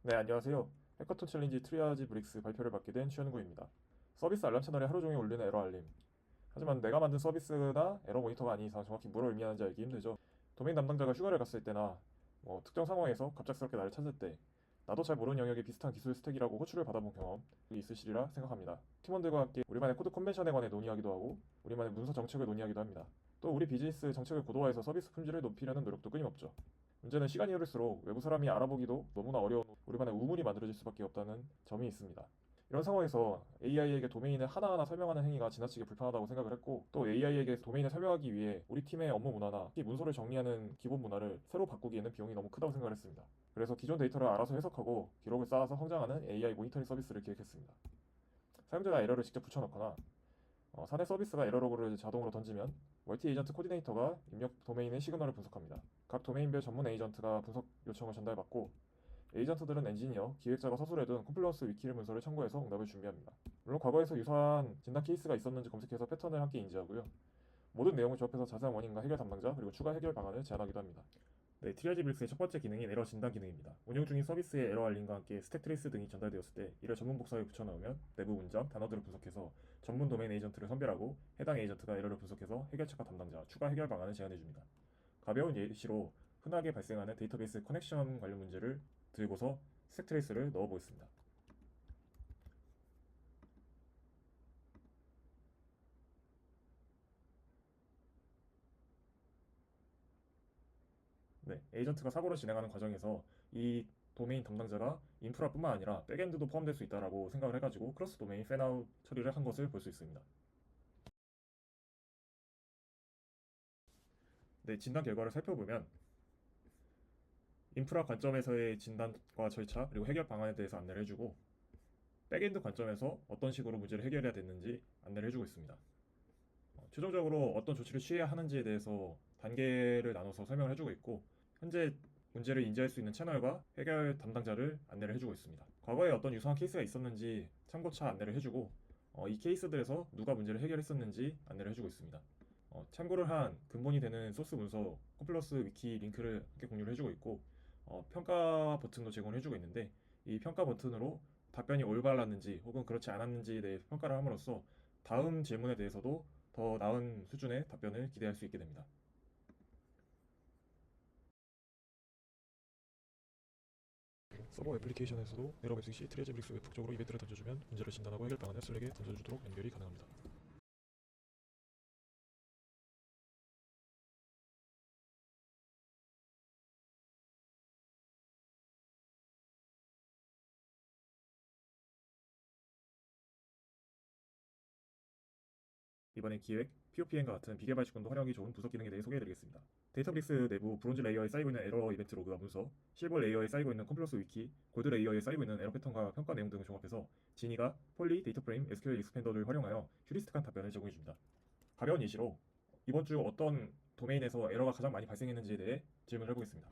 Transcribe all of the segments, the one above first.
네, 안녕하세요. 해커톤 챌린지 트리아지 브릭스 발표를 맡게 된 최현구입니다. 서비스 알람 채널에 하루 종일 울리는 에러 알림. 하지만 내가 만든 서비스나 에러 모니터가 아닌 이상 정확히 뭘 의미하는지 알기 힘들죠. 도메인 담당자가 휴가를 갔을 때나 특정 상황에서 갑작스럽게 나를 찾을 때 나도 잘 모르는 영역의 비슷한 기술 스택이라고 호출을 받아본 경험이 있으시리라 생각합니다. 팀원들과 함께 우리만의 코드 컨벤션에 관해 논의하기도 하고 우리만의 문서 정책을 논의하기도 합니다. 또 우리 비즈니스 정책을 고도화해서 서비스 품질을 높이려는 노력도 끊임없죠. 문제는 시간이 흐를수록 외부 사람이 알아보기도 너무나 어려운 우리만의 우물이 만들어질 수밖에 없다는 점이 있습니다. 이런 상황에서 AI에게 도메인을 하나하나 설명하는 행위가 지나치게 불편하다고 생각을 했고, 또 AI에게 도메인을 설명하기 위해 우리 팀의 업무 문화나 특히 문서를 정리하는 기본 문화를 새로 바꾸기에는 비용이 너무 크다고 생각을 했습니다. 그래서 기존 데이터를 알아서 해석하고 기록을 쌓아서 성장하는 AI 모니터링 서비스를 기획했습니다. 사용자가 에러를 직접 붙여넣거나 사내 서비스가 에러로그를 자동으로 던지면 멀티 에이전트 코디네이터가 입력 도메인의 시그널을 분석합니다. 각 도메인별 전문 에이전트가 분석 요청을 전달받고, 에이전트들은 엔지니어, 기획자가 서술해둔 컴플런스 위키 문서를 참고해서 응답을 준비합니다. 물론 과거에서 유사한 진단 케이스가 있었는지 검색해서 패턴을 함께 인지하고요. 모든 내용을 조합해서 자세한 원인과 해결 담당자 그리고 추가 해결 방안을 제안하기도 합니다. 네, 트리아지 브릭스의 첫 번째 기능인 에러 진단 기능입니다. 운영 중인 서비스의 에러 알림과 함께 스택 트레이스 등이 전달되었을 때 이를 전문 복사에 붙여넣으면 내부 문장, 단어들을 분석해서 전문 도메인 에이전트를 선별하고 해당 에이전트가 에러를 분석해서 해결책과 담당자, 추가 해결 방안을 제안해줍니다. 가벼운 예시로 흔하게 발생하는 데이터베이스 커넥션 관련 문제를 들고서 스택 트레이스를 넣어보겠습니다. 네, 에이전트가 사고를 진행하는 과정에서 이 도메인 담당자가 인프라뿐만 아니라 백엔드도 포함될 수 있다라고 생각을 해가지고 크로스 도메인 팬아웃 처리를 한 것을 볼 수 있습니다. 네, 진단 결과를 살펴보면 인프라 관점에서의 진단과 절차 그리고 해결 방안에 대해서 안내를 해주고, 백엔드 관점에서 어떤 식으로 문제를 해결해야 되는지 안내를 해주고 있습니다. 최종적으로 어떤 조치를 취해야 하는지에 대해서 단계를 나눠서 설명을 해주고 있고, 현재 문제를 인지할 수 있는 채널과 해결 담당자를 안내를 해주고 있습니다. 과거에 어떤 유사한 케이스가 있었는지 참고차 안내를 해주고, 이 케이스들에서 누가 문제를 해결했었는지 안내를 해주고 있습니다. 참고를 한 근본이 되는 소스 문서 컴플러스 위키 링크를 함께 공유를 해주고 있고, 평가 버튼도 제공을 해주고 있는데, 이 평가 버튼으로 답변이 올바랐는지 혹은 그렇지 않았는지에 대해 평가를 함으로써 다음 질문에 대해서도 더 나은 수준의 답변을 기대할 수 있게 됩니다. 서버 애플리케이션에서도 에러 메시지 시 트리아지 브릭스 외폭적으로 이벤트를 던져주면 문제를 진단하고 해결 방안을 슬랙에 던져주도록 연결이 가능합니다. 이번엔 기획, POPN과 같은 비개발 직군도 활용하기 좋은 분석 기능에 대해 소개해드리겠습니다. 데이터브릭스 내부 브론즈 레이어에 쌓이고 있는 에러 이벤트 로그와 문서, 실버 레이어에 쌓이고 있는 컴플러스 위키, 골드 레이어에 쌓이고 있는 에러 패턴과 평가 내용 등을 종합해서 지니가 폴리, 데이터 프레임, SQL 익스펜더를 활용하여 휴리스틱한 답변을 제공해줍니다. 가벼운 예시로 이번 주 어떤 도메인에서 에러가 가장 많이 발생했는지에 대해 질문을 해보겠습니다.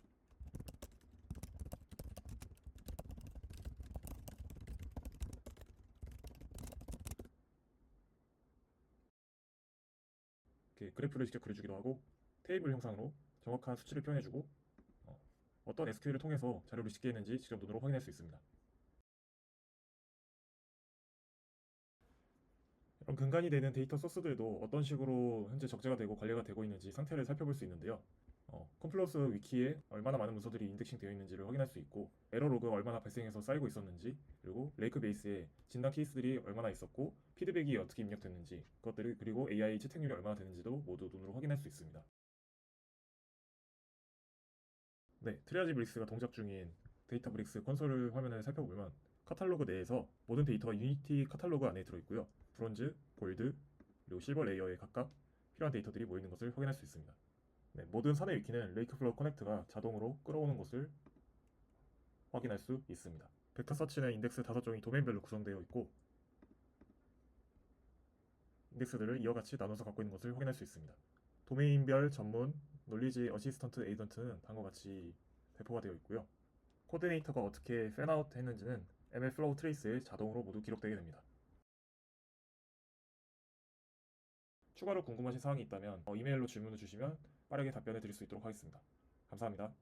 이렇게 그래프를 직접 그려주기도 하고 테이블 형상으로 정확한 수치를 표현해주고, 어떤 SQL을 통해서 자료를 집계했는지 직접 눈으로 확인할 수 있습니다. 이런 근간이 되는 데이터 소스들도 어떤 식으로 현재 적재가 되고 관리가 되고 있는지 상태를 살펴볼 수 있는데요. 컴플러스 위키에 얼마나 많은 문서들이 인덱싱 되어 있는지를 확인할 수 있고, 에러 로그가 얼마나 발생해서 쌓이고 있었는지, 그리고 레이크 베이스에 진단 케이스들이 얼마나 있었고 피드백이 어떻게 입력됐는지 그것들을, 그리고 AI 채택률이 얼마나 되는지도 모두 눈으로 확인할 수 있습니다. 네, 트리아지 브릭스가 동작 중인 데이터 브릭스 콘솔 화면을 살펴보면 카탈로그 내에서 모든 데이터가 유니티 카탈로그 안에 들어있고요. 브론즈, 골드, 그리고 실버 레이어에 각각 필요한 데이터들이 모이는 것을 확인할 수 있습니다. 네, 모든 사내 위키는 레이크플로우 커넥트가 자동으로 끌어오는 것을 확인할 수 있습니다. 벡터 서치는 인덱스 5종이 도메인별로 구성되어 있고, 인덱스들을 이와 같이 나눠서 갖고 있는 것을 확인할 수 있습니다. 도메인별 전문 논리지 어시스턴트 에이전트는 다음과 같이 배포가 되어 있고요. 코디네이터가 어떻게 팬아웃 했는지는 MLflow 트레이스에 자동으로 모두 기록되게 됩니다. 추가로 궁금하신 사항이 있다면 이메일로 질문을 주시면 빠르게 답변해 드릴 수 있도록 하겠습니다. 감사합니다.